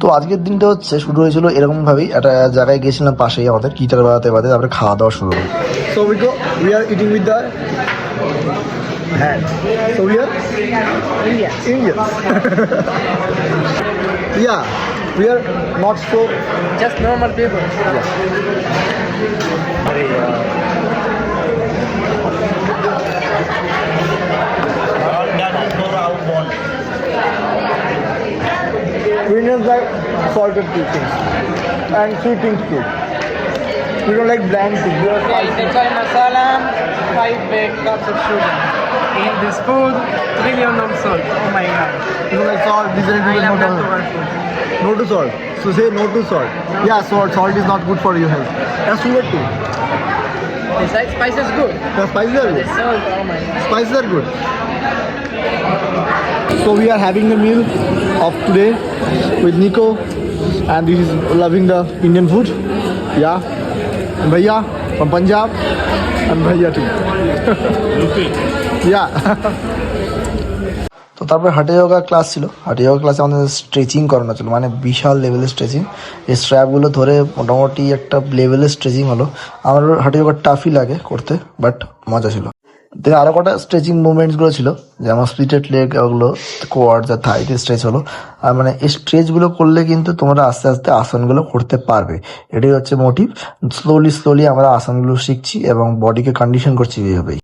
তো আজকের দিনটা হচ্ছে শুরু হয়েছিল এরকমভাবেই, একটা জায়গায় গেছিলাম পাশেই আমাদের, গিটার বাজাতে বাজাতে তারপরে খাওয়া দাওয়া শুরু হলো। So we are eating with the hand. So we are Indians. Yeah, we are not so Just normal people. we Indians like salted things and sweet things too. We don't like bland things. We are Okay, spicy. the chai masala, 5 big cups of sugar. In this food, 3 million of salt. Oh my god. We don't like salt. This is I love no, not to work food. no to salt. So say no to salt. Yeah, salt is not good for your health. And sugar too. Besides, spice is good. The spices are The good. salt, oh my god. Spices are good. So we are having the meal of today with Nico, and he is loving the Indian food. Yeah, Bhaiya from Punjab, and Bhaiya too. Yeah. তো তারপরে হাটে yoga class ছিল, হাটে যোগা ক্লাসে আমাদের stretching করানো ছিল, মানে বিশাল লেভেলের স্ট্রেচিং। এই স্ট্র্যাপগুলো ধরে মোটামুটি একটা লেভেলের স্ট্রেচিং হলো। আমার হাটে যোগা টাফই লাগে করতে, বাট মজা ছিল। দেখে আরও কটা স্ট্রেচিং মুভমেন্টসগুলো ছিল, যেমন স্প্লিটেড লেগ, ওগুলো কোয়াড আর থাইতে স্ট্রেচ হলো। আর মানে এই স্ট্রেচগুলো করলে কিন্তু তোমরা আস্তে আস্তে আসনগুলো করতে পারবে, এটাই হচ্ছে মোটিভ। স্লোলি আমরা আসনগুলো শিখছি এবং বডিকে কন্ডিশন করছি এইভাবেই।